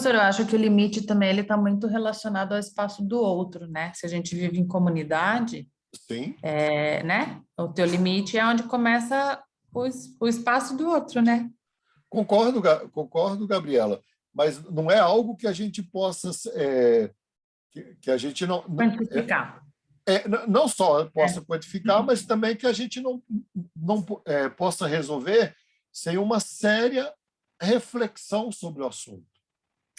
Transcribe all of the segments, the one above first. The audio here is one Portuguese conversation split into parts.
Professor, eu acho que o limite também ele está muito relacionado ao espaço do outro, né? Se a gente vive em comunidade, Sim, né? O teu limite é onde começa o espaço do outro, né? concordo, Gabriela, mas não é algo que a gente possa, que a gente Quantificar. não só É. possa quantificar, mas também que a gente não possa resolver sem uma séria reflexão sobre o assunto.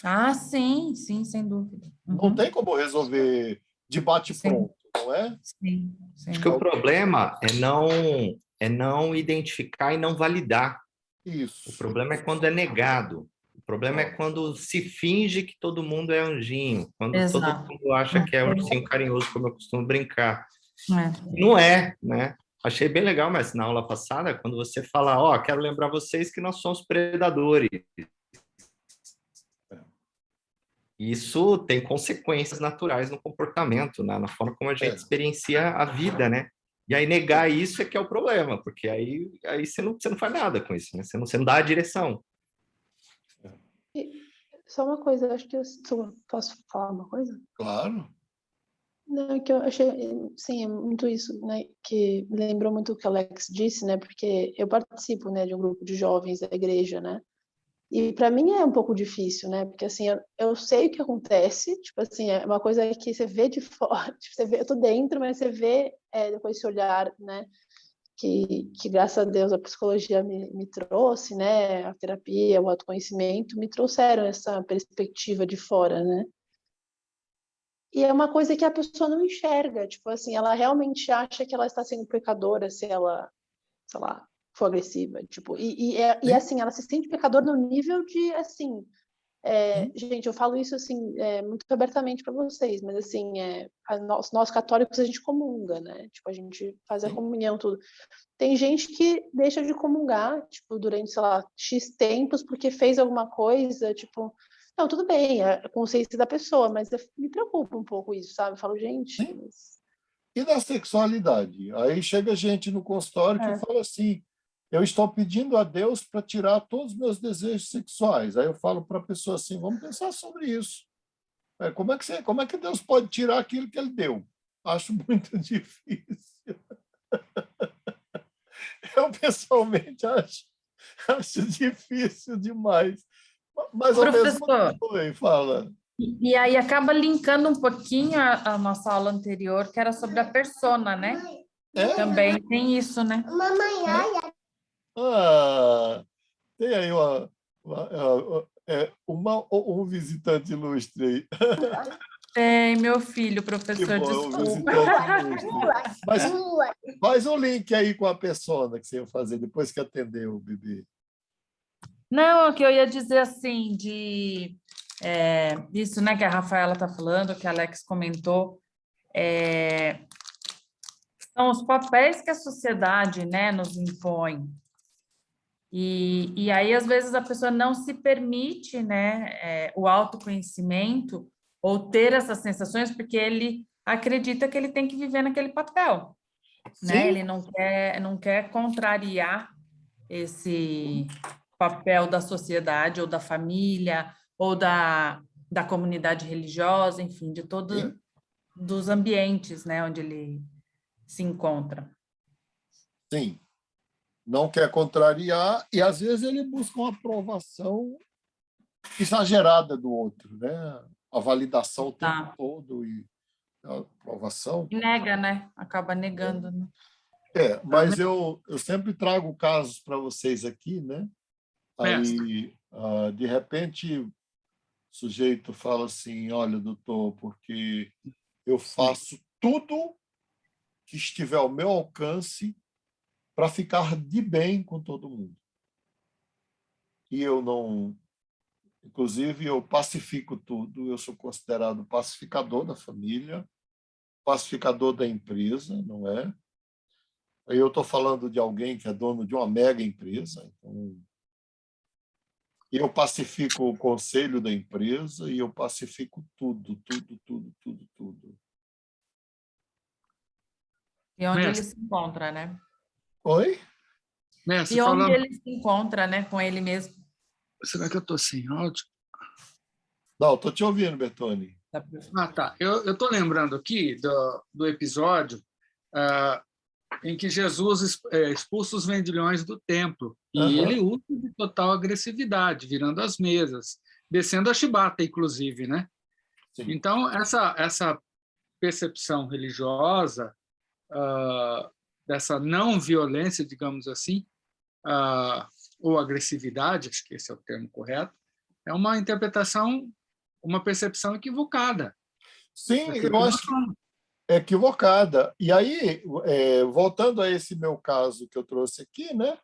Ah, sim, sim, sem dúvida. Não Uhum. tem como resolver de Sim, bate-pronto, não é? sim, Acho que sim. o problema é não identificar e não validar. O Isso. problema é quando é negado. O problema é quando se finge que todo mundo é anjinho, quando todo Exato. mundo acha que é ursinho carinhoso, como eu costumo brincar. É. Não é, né? Achei bem legal, mas na aula passada, quando você fala, ó, quero lembrar vocês que nós somos predadores. Isso tem consequências naturais no comportamento, né? Na forma como a gente experiencia a vida, né? E aí negar isso é que é o problema, porque aí você não faz nada com isso, né? Você não dá a direção. Só uma coisa, acho que posso falar uma coisa? Claro. Não, que eu achei, sim, é muito isso, né, que me lembrou muito o que o Alex disse, né, porque eu participo, né, de um grupo de jovens da igreja, né, e para mim é um pouco difícil, né, porque assim, eu sei o que acontece, tipo assim, é uma coisa que você vê de fora, tipo, você vê, eu tô dentro, mas você vê depois esse olhar, né, que graças a Deus a psicologia me trouxe, né, a terapia, o autoconhecimento, me trouxeram essa perspectiva de fora, né. E é uma coisa que a pessoa não enxerga, tipo assim, ela realmente acha que ela está sendo pecadora se ela, sei lá, for agressiva, tipo, e assim, ela se sente pecadora no nível de, assim, gente, eu falo isso, assim, muito abertamente para vocês, mas, assim, nós católicos, a gente comunga, né, tipo, a gente faz a comunhão, tudo. Tem gente que deixa de comungar, tipo, durante, sei lá, X tempos, porque fez alguma coisa, tipo... Não, tudo bem, é a consciência da pessoa, mas me preocupa um pouco isso, sabe? Eu falo, gente... Mas... E da sexualidade? Aí chega gente no consultório que fala assim, eu estou pedindo a Deus para tirar todos os meus desejos sexuais. Aí eu falo para a pessoa assim, vamos pensar sobre isso. Como é que Deus pode tirar aquilo que ele deu? Acho muito difícil. Eu, pessoalmente, acho difícil demais. Mas, ao mesmo Professor, tempo, fala. e aí acaba linkando um pouquinho a nossa aula anterior, que era sobre a persona, né? Também tem isso, né? Tem aí um visitante ilustre aí. Tem, meu filho, Que professor, bom, é um desculpa. visitante ilustre. Mas faz um link aí com a persona que você ia fazer depois que atendeu o bebê. Não, o que eu ia dizer assim, isso, né, que a Rafaela está falando, que a Alex comentou, são os papéis que a sociedade, né, nos impõe. E aí, às vezes, a pessoa não se permite, né, o autoconhecimento ou ter essas sensações, porque ele acredita que ele tem que viver naquele papel, né? Ele não quer contrariar esse papel da sociedade ou da família ou da comunidade religiosa, enfim, de todos dos ambientes, né, onde ele se encontra. Sim. Não quer contrariar e, às vezes, ele busca uma aprovação exagerada do outro, né? A validação o tempo todo e a aprovação. Nega, né? Acaba negando, né? Mas eu sempre trago casos para vocês aqui, né? Aí, de repente, o sujeito fala assim, olha, doutor, porque eu faço tudo que estiver ao meu alcance para ficar de bem com todo mundo. E eu não... Inclusive, eu pacifico tudo, eu sou considerado pacificador da família, pacificador da empresa, não é? Aí eu estou falando de alguém que é dono de uma mega empresa, então eu pacifico o conselho da empresa e eu pacifico tudo, tudo, tudo, tudo, tudo. E onde ele se encontra, né? Oi? Mestre, E onde ele se encontra, né, com ele mesmo. Será que eu estou sem áudio? Não, estou te ouvindo, Bertone. Tá. Eu estou lembrando aqui do episódio em que Jesus expulsa os vendilhões do templo. E ele usa de total agressividade, virando as mesas, descendo a chibata, inclusive, né? Sim. Então, essa percepção religiosa, dessa não violência, digamos assim, ou agressividade, acho que esse é o termo correto, é uma interpretação, uma percepção equivocada. Sim, eu acho que é equivocada. E aí, voltando a esse meu caso que eu trouxe aqui, né?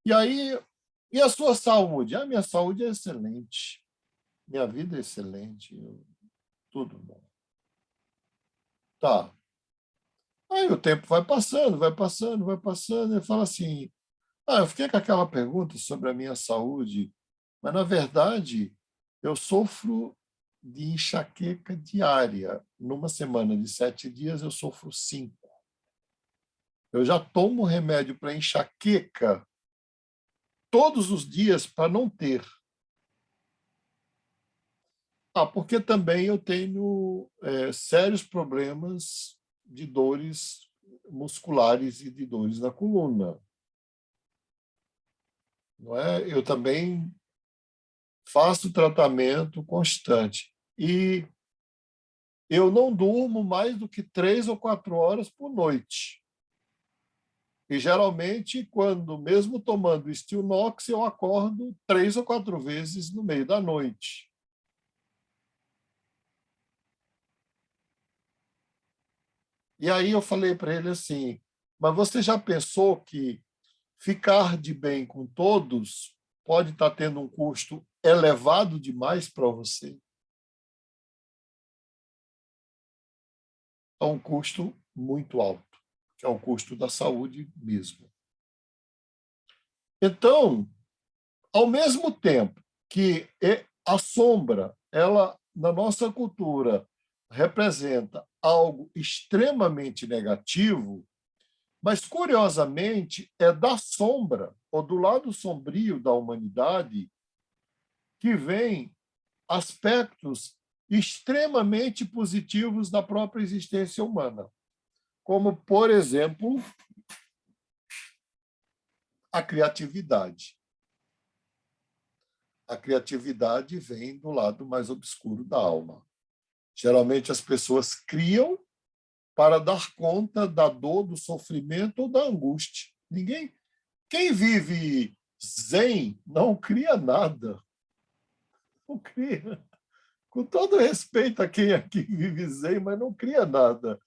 E aí, e a sua saúde? A minha saúde é excelente. Minha vida é excelente. Tudo bom. Tá. Aí o tempo vai passando, vai passando, vai passando. Eu falo assim, eu fiquei com aquela pergunta sobre a minha saúde, mas, na verdade, eu sofro de enxaqueca diária. Numa semana de 7 dias, eu sofro 5. Eu já tomo remédio para enxaqueca todos os dias para não ter. Porque também eu tenho sérios problemas de dores musculares e de dores na coluna. Não é? Eu também faço tratamento constante. E eu não durmo mais do que 3 ou 4 horas por noite. E, geralmente, quando, mesmo tomando Stilnox, eu acordo 3 ou 4 vezes no meio da noite. E aí eu falei para ele assim, mas você já pensou que ficar de bem com todos pode estar tendo um custo elevado demais para você? É um custo muito alto, que é o custo da saúde mesmo. Então, ao mesmo tempo que a sombra, ela, na nossa cultura, representa algo extremamente negativo, mas, curiosamente, é da sombra, ou do lado sombrio da humanidade, que vem aspectos extremamente positivos da própria existência humana, como, por exemplo, a criatividade. A criatividade vem do lado mais obscuro da alma. Geralmente, as pessoas criam para dar conta da dor, do sofrimento ou da angústia. Quem vive zen não cria nada. Não cria. Com todo respeito a quem aqui vive zen, mas não cria nada.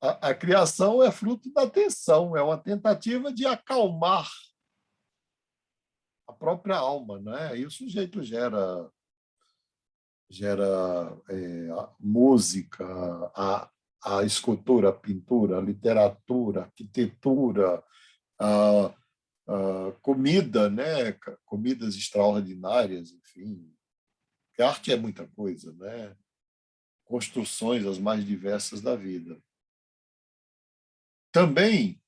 A criação é fruto da tensão, é uma tentativa de acalmar a própria alma, né? Aí o sujeito gera música, a escultura, a pintura, a literatura, a arquitetura, a comida, né? Comidas extraordinárias, enfim. Porque a arte é muita coisa, né? Construções as mais diversas da vida. Também,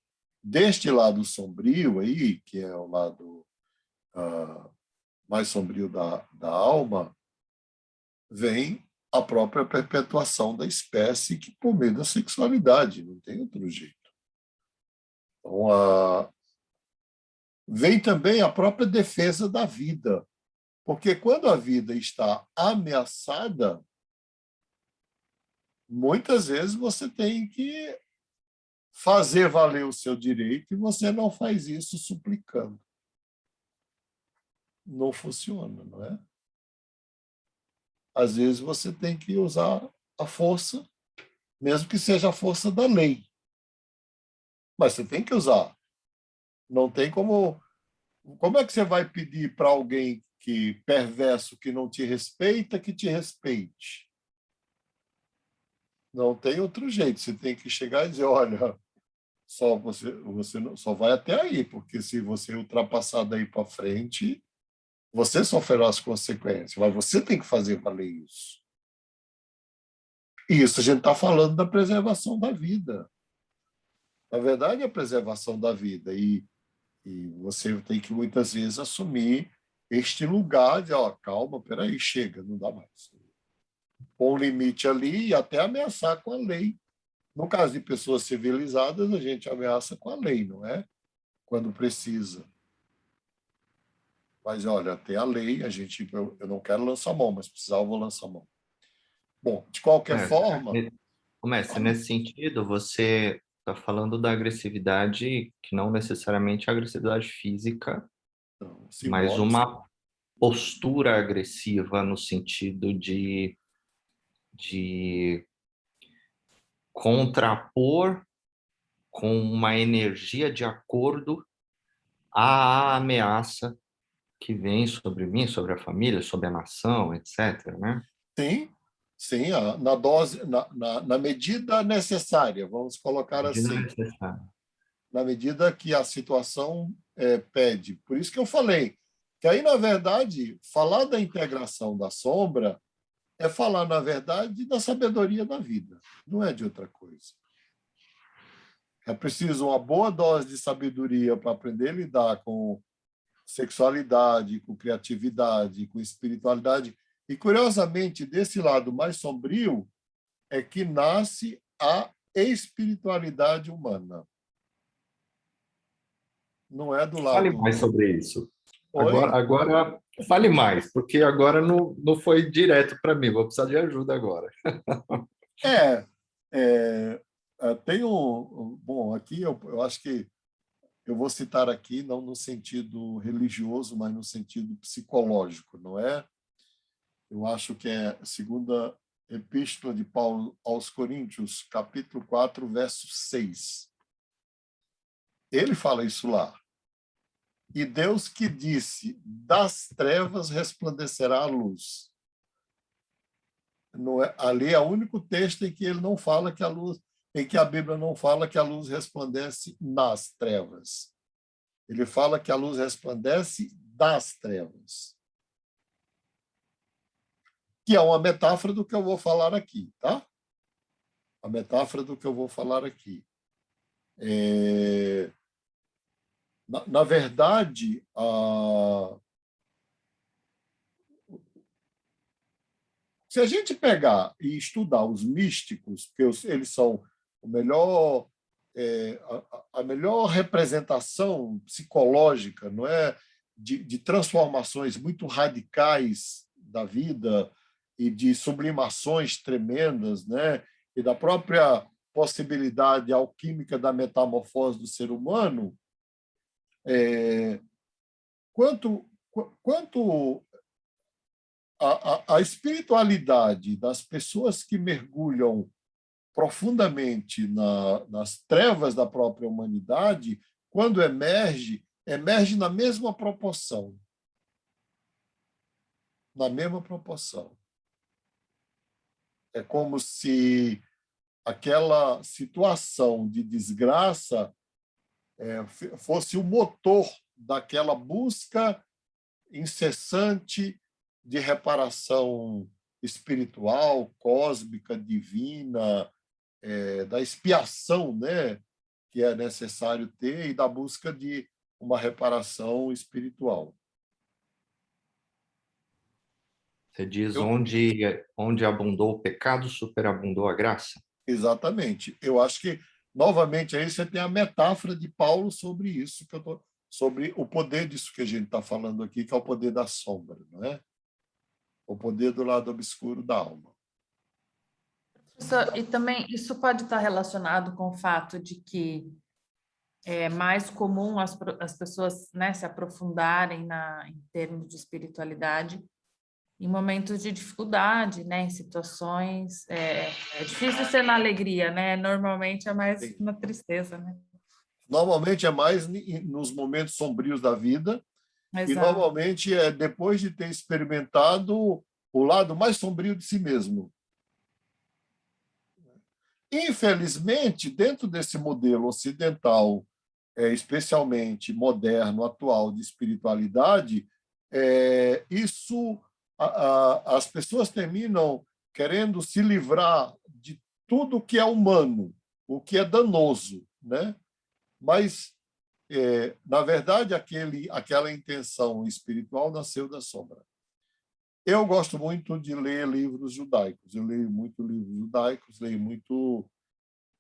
deste lado sombrio aí, que é o lado mais sombrio da alma, vem a própria perpetuação da espécie, que por meio da sexualidade, não tem outro jeito. Então, vem também a própria defesa da vida, porque quando a vida está ameaçada, muitas vezes você tem que fazer valer o seu direito e você não faz isso suplicando. Não funciona, não é? Às vezes você tem que usar a força, mesmo que seja a força da lei. Mas você tem que usar. Não tem como... Como é que você vai pedir para alguém perverso, que não te respeita, que te respeite? Não tem outro jeito. Você tem que chegar e dizer, olha, você só vai até aí, porque se você ultrapassar daí para frente, você sofrerá as consequências, mas você tem que fazer valer isso. E isso a gente está falando da preservação da vida. Na verdade, é a preservação da vida. E você tem que, muitas vezes, assumir este lugar de, calma, peraí, chega, não dá mais. pôr um limite ali e até ameaçar com a lei. No caso de pessoas civilizadas, a gente ameaça com a lei, não é? Quando precisa. Mas, olha, tem a lei, eu não quero lançar mão, mas precisar eu vou lançar mão. Bom, de qualquer forma... Mestre, nesse sentido, você está falando da agressividade, que não necessariamente é agressividade física, mas uma postura agressiva no sentido de contrapor com uma energia de acordo à ameaça que vem sobre mim, sobre a família, sobre a nação, etc., né? Sim, sim, na dose, na medida necessária, vamos colocar assim, na medida que a situação pede. Por isso que eu falei que aí, na verdade, falar da integração da sombra é falar, na verdade, da sabedoria da vida, não é de outra coisa. É preciso uma boa dose de sabedoria para aprender a lidar com sexualidade, com criatividade, com espiritualidade. E, curiosamente, desse lado mais sombrio é que nasce a espiritualidade humana. Não é do lado... Fale mais sobre isso. Oi? Agora fale mais, porque agora não foi direto para mim, vou precisar de ajuda agora. Tem bom, aqui eu acho que eu vou citar aqui, não no sentido religioso, mas no sentido psicológico, não é? Eu acho que é a segunda epístola de Paulo aos Coríntios, capítulo 4, verso 6. Ele fala isso lá. E Deus que disse, das trevas resplandecerá a luz. Não é, ali é o único texto em que ele não fala que a luz, em que a Bíblia não fala que a luz resplandece nas trevas. Ele fala que a luz resplandece das trevas. Que é uma metáfora do que eu vou falar aqui, tá? A metáfora do que eu vou falar aqui. Na verdade, se a gente pegar e estudar os místicos, porque eles são o melhor, a melhor representação psicológica, não é, de transformações muito radicais da vida e de sublimações tremendas, né, e da própria possibilidade alquímica da metamorfose do ser humano, quanto a espiritualidade das pessoas que mergulham profundamente nas trevas da própria humanidade, quando emerge na mesma proporção. Na mesma proporção. É como se aquela situação de desgraça fosse o motor daquela busca incessante de reparação espiritual, cósmica, divina, da expiação, né, que é necessário ter, e da busca de uma reparação espiritual. Você diz onde abundou o pecado, superabundou a graça? Exatamente. Eu acho que, novamente, aí você tem a metáfora de Paulo sobre isso, sobre o poder disso que a gente está falando aqui, que é o poder da sombra, não é? O poder do lado obscuro da alma. E também isso pode estar relacionado com o fato de que é mais comum as pessoas, né, se aprofundarem em termos de espiritualidade em momentos de dificuldade, né, em situações... É difícil ser na alegria, né? Normalmente é mais Sim. na tristeza, né? Normalmente é mais nos momentos sombrios da vida. Exato. E normalmente é depois de ter experimentado o lado mais sombrio de si mesmo. Infelizmente, dentro desse modelo ocidental, especialmente moderno, atual, de espiritualidade, as pessoas terminam querendo se livrar de tudo que é humano, o que é danoso, né? Mas, na verdade, aquela intenção espiritual nasceu da sombra. Eu gosto muito de ler livros judaicos. Eu leio muito livros judaicos, leio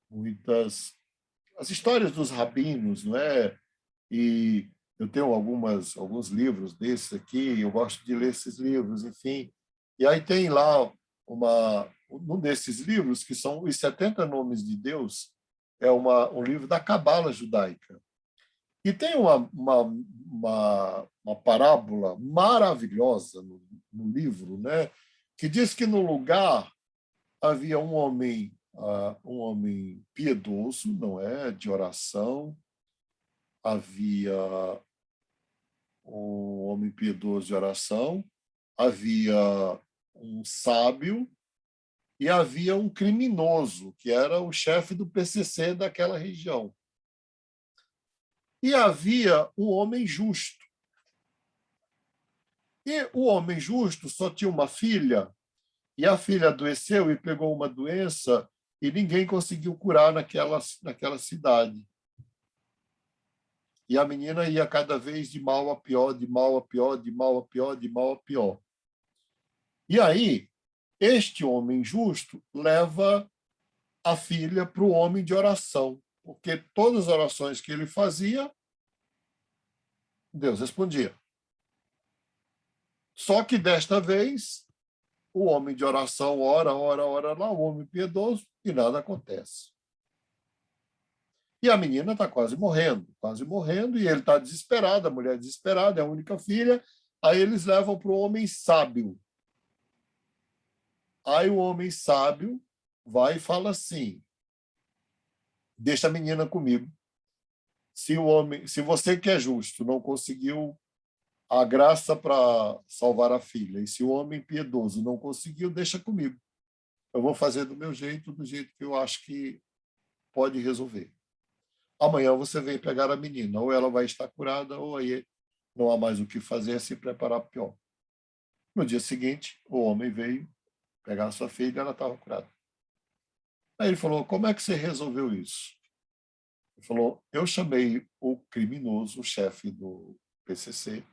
muitas as histórias dos rabinos, não é? E eu tenho alguns livros desses aqui. Eu gosto de ler esses livros, enfim. E aí tem lá um desses livros que são os 70 Nomes de Deus. É um livro da Cabala judaica. E tem uma parábola maravilhosa no livro, né? Que diz que no lugar havia um homem piedoso, não é, de oração, havia um homem piedoso de oração, havia um sábio e havia um criminoso, que era o chefe do PCC daquela região. E havia um homem justo. E o homem justo só tinha uma filha, e a filha adoeceu e pegou uma doença, e ninguém conseguiu curar naquela cidade. E a menina ia cada vez de mal a pior, de mal a pior, de mal a pior, de mal a pior. E aí, este homem justo leva a filha para o homem de oração, porque todas as orações que ele fazia, Deus respondia. Só que desta vez, o homem de oração ora lá, o homem piedoso, e nada acontece. E a menina está quase morrendo, e ele está desesperado, a mulher desesperada, é a única filha. Aí eles levam para o homem sábio. Aí o homem sábio vai e fala assim: deixa a menina comigo. Se você que é justo não conseguiu a graça para salvar a filha, e se o homem piedoso não conseguiu, deixa comigo. Eu vou fazer do meu jeito, do jeito que eu acho que pode resolver. Amanhã você vem pegar a menina, ou ela vai estar curada, ou aí não há mais o que fazer, é se preparar para o pior. No dia seguinte, o homem veio pegar a sua filha e ela estava curada. Aí ele falou: como é que você resolveu isso? Ele falou: eu chamei o criminoso, o chefe do PCC,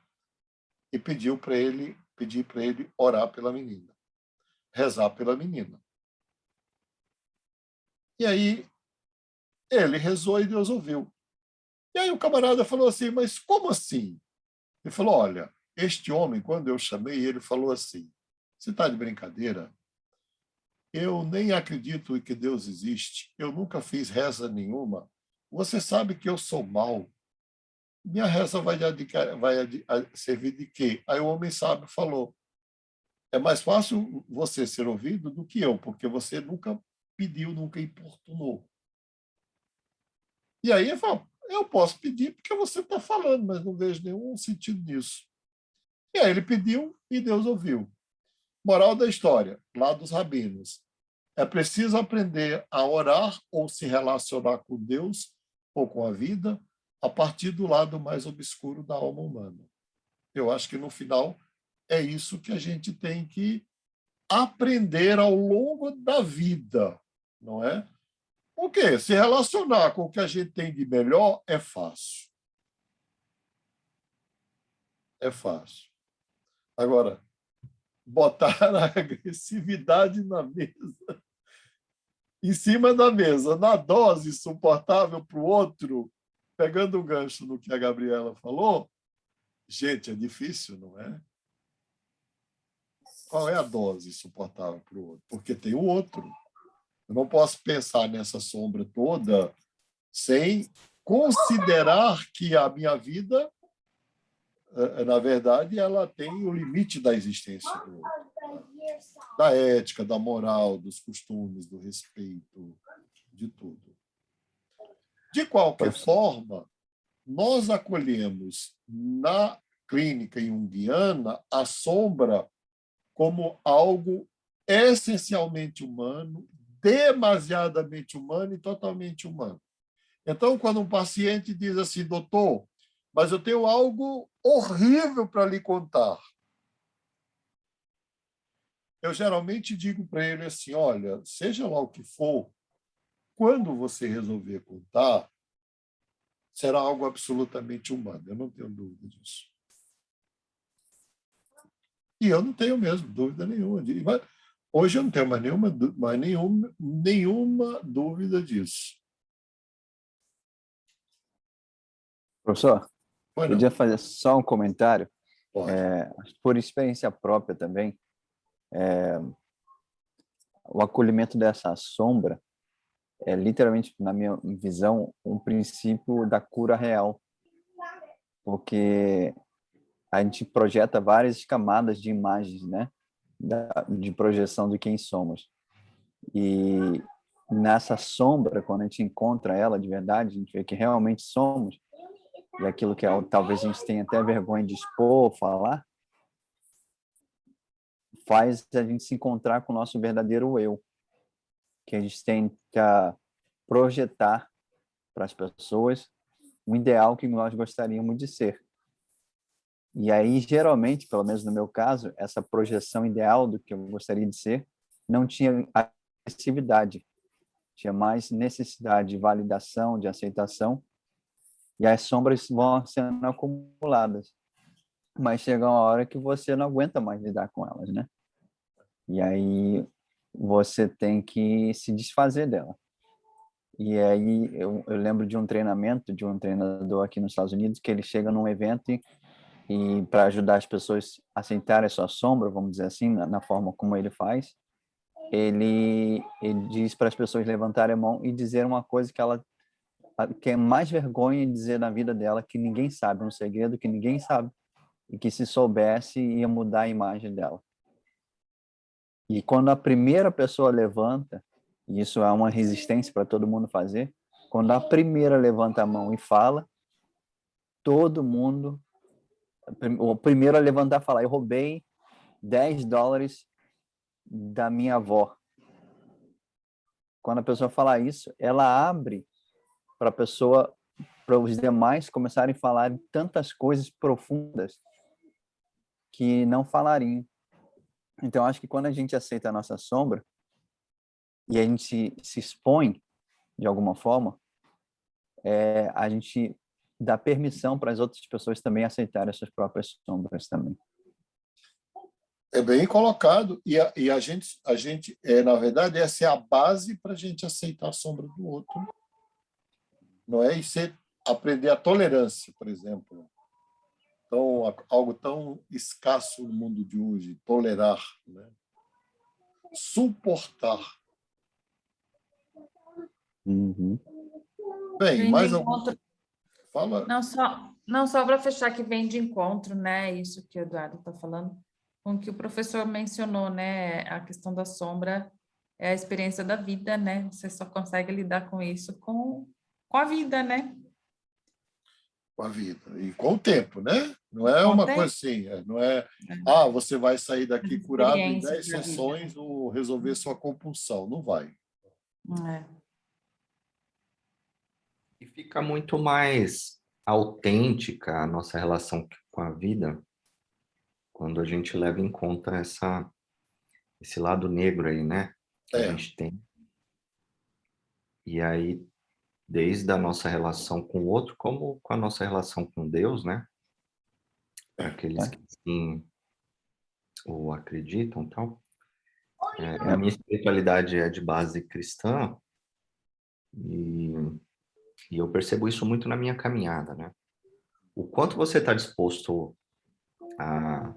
e pedi para ele orar pela menina, rezar pela menina. E aí ele rezou e Deus ouviu. E aí o camarada falou assim: mas como assim? Ele falou: olha, este homem, quando eu chamei, ele falou assim: você está de brincadeira? Eu nem acredito em que Deus existe. Eu nunca fiz reza nenhuma. Você sabe que eu sou mau. Minha reza vai servir de quê? Aí o homem sábio falou: é mais fácil você ser ouvido do que eu, porque você nunca pediu, nunca importunou. E aí ele falou: eu posso pedir porque você está falando, mas não vejo nenhum sentido nisso. E aí ele pediu e Deus ouviu. Moral da história, lá dos rabinos: é preciso aprender a orar ou se relacionar com Deus ou com a vida a partir do lado mais obscuro da alma humana. Eu acho que, no final, é isso que a gente tem que aprender ao longo da vida, não é? O quê? Se relacionar com o que a gente tem de melhor é fácil. É fácil. Agora, botar a agressividade na mesa, em cima da mesa, na dose suportável para o outro, pegando o gancho no que a Gabriela falou, gente, é difícil, não é? Qual é a dose suportável para o outro? Porque tem o outro. Eu não posso pensar nessa sombra toda sem considerar que a minha vida, na verdade, ela tem o limite da existência do outro, da ética, da moral, dos costumes, do respeito, de tudo. De qualquer forma, nós acolhemos na clínica junguiana a sombra como algo essencialmente humano, demasiadamente humano e totalmente humano. Então, quando um paciente diz assim: doutor, mas eu tenho algo horrível para lhe contar, eu geralmente digo para ele assim: olha, seja lá o que for, quando você resolver contar, será algo absolutamente humano, eu não tenho dúvida disso. E eu não tenho mesmo dúvida nenhuma. Hoje eu não tenho nenhuma dúvida disso. Professor, podia fazer só um comentário? Pode. Por experiência própria também, o acolhimento dessa sombra é literalmente, na minha visão, um princípio da cura real, porque a gente projeta várias camadas de imagens, né, de projeção de quem somos. E nessa sombra, quando a gente encontra ela de verdade, a gente vê que realmente somos, e aquilo que talvez a gente tenha até vergonha de expor, falar, faz a gente se encontrar com o nosso verdadeiro eu, que a gente tenta projetar para as pessoas um ideal que nós gostaríamos de ser. E aí, geralmente, pelo menos no meu caso, essa projeção ideal do que eu gostaria de ser não tinha agressividade, tinha mais necessidade de validação, de aceitação, e as sombras vão sendo acumuladas. Mas chega uma hora que você não aguenta mais lidar com elas, né? E aí você tem que se desfazer dela. E aí eu lembro de um treinamento de um treinador aqui nos Estados Unidos, que ele chega num evento e para ajudar as pessoas a aceitarem a sua sombra, vamos dizer assim, na forma como ele faz, ele diz para as pessoas levantarem a mão e dizer uma coisa que ela que é mais vergonha de dizer na vida dela, que ninguém sabe, um segredo que ninguém sabe, e que se soubesse ia mudar a imagem dela. E quando a primeira pessoa levanta, e isso é uma resistência para todo mundo fazer, quando a primeira levanta a mão e fala, todo mundo, o primeiro a levantar e falar, eu roubei $10 da minha avó. Quando a pessoa falar isso, ela abre para a pessoa, para os demais começarem a falar tantas coisas profundas que não falariam. Então, acho que quando a gente aceita a nossa sombra e a gente se expõe de alguma forma, a gente dá permissão para as outras pessoas também aceitarem as suas próprias sombras também. É bem colocado. E a gente na verdade, essa é a base para a gente aceitar a sombra do outro. Não é? E aprender a tolerância, por exemplo. Então, algo tão escasso no mundo de hoje, tolerar, né? Suportar. Uhum. Bem, Vem de mais algum? encontro. Fala. Não só para fechar, que vem de encontro, né? Isso que o Eduardo está falando, com o que o professor mencionou, né? A questão da sombra é a experiência da vida, né? Você só consegue lidar com isso com a vida, né? Com a vida. E com o tempo, né? Não é Com o uma tempo. coisa assim, não é, você vai sair daqui As curado em experiências 10 da vida. sessões ou resolver sua compulsão. Não vai. É. E fica muito mais autêntica a nossa relação com a vida quando a gente leva em conta esse lado negro aí, né? Que a gente tem. E aí, desde a nossa relação com o outro, como com a nossa relação com Deus, né? Para aqueles que sim ou acreditam, tal. A minha espiritualidade é de base cristã e eu percebo isso muito na minha caminhada, né? O quanto você está disposto a...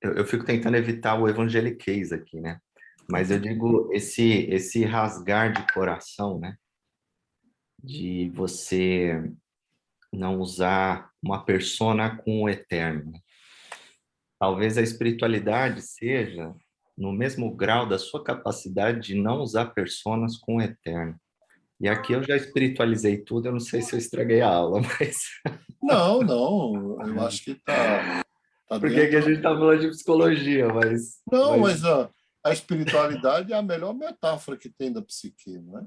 Eu fico tentando evitar o evangeliquez aqui, né? Mas eu digo esse rasgar de coração, né? De você não usar uma persona com o eterno. Talvez a espiritualidade seja no mesmo grau da sua capacidade de não usar personas com o eterno. E aqui eu já espiritualizei tudo, eu não sei se eu estraguei a aula, mas... Não, eu acho que está Porque aqui a gente está falando de psicologia, mas... Não, mas a espiritualidade é a melhor metáfora que tem da psique, não é?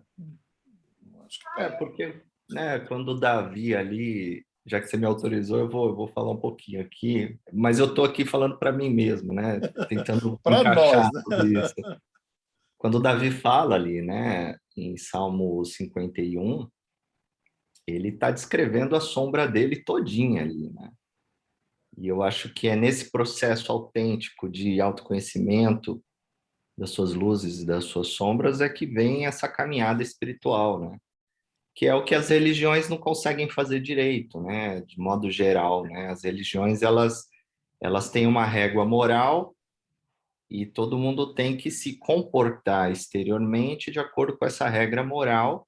Acho que porque, né, quando o Davi ali, já que você me autorizou, eu vou falar um pouquinho aqui, mas eu estou aqui falando para mim mesmo, né? Tentando para encaixar nós, né? tudo isso. Quando o Davi fala ali, né, em Salmo 51, ele está descrevendo a sombra dele todinha ali, né? E eu acho que é nesse processo autêntico de autoconhecimento das suas luzes e das suas sombras é que vem essa caminhada espiritual, né? Que é o que as religiões não conseguem fazer direito, né? De modo geral, né? As religiões, elas têm uma régua moral e todo mundo tem que se comportar exteriormente de acordo com essa regra moral.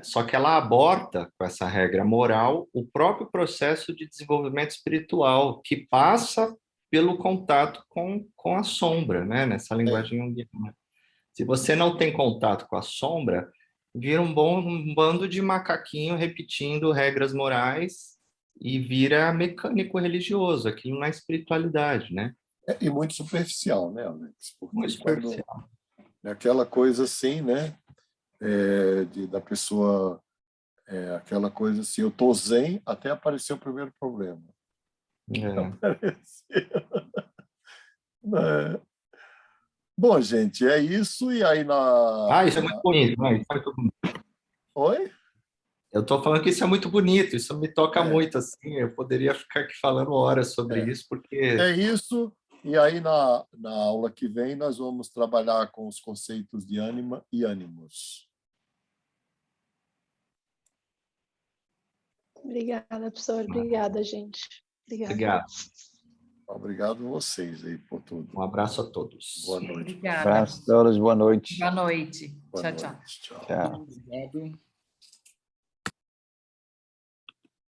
Só que ela aborta, com essa regra moral, o próprio processo de desenvolvimento espiritual, que passa pelo contato com a sombra, né? Nessa linguagem junguiana. Se você não tem contato com a sombra, vira um bando de macaquinho repetindo regras morais e vira mecânico religioso, aquilo na espiritualidade, né? E muito superficial, né, Alex? Porque Muito superficial. é aquela coisa assim, né? Da pessoa, aquela coisa assim, eu tô zen até aparecer o primeiro problema. Bom, gente, é isso. E aí Isso é muito bonito, né? Isso é muito bonito. Oi? Eu estou falando que isso é muito bonito, isso me toca muito, assim, eu poderia ficar aqui falando horas sobre isso, porque... É isso, e aí na aula que vem nós vamos trabalhar com os conceitos de ânima e ânimos. Obrigada, professor. Obrigada, gente. Obrigado. Obrigado a vocês aí por tudo. Um abraço a todos. Boa noite. Obrigada. Abraço a todos, boa noite. Boa noite. Boa Tchau, noite. tchau. Tchau. Tchau. Obrigado.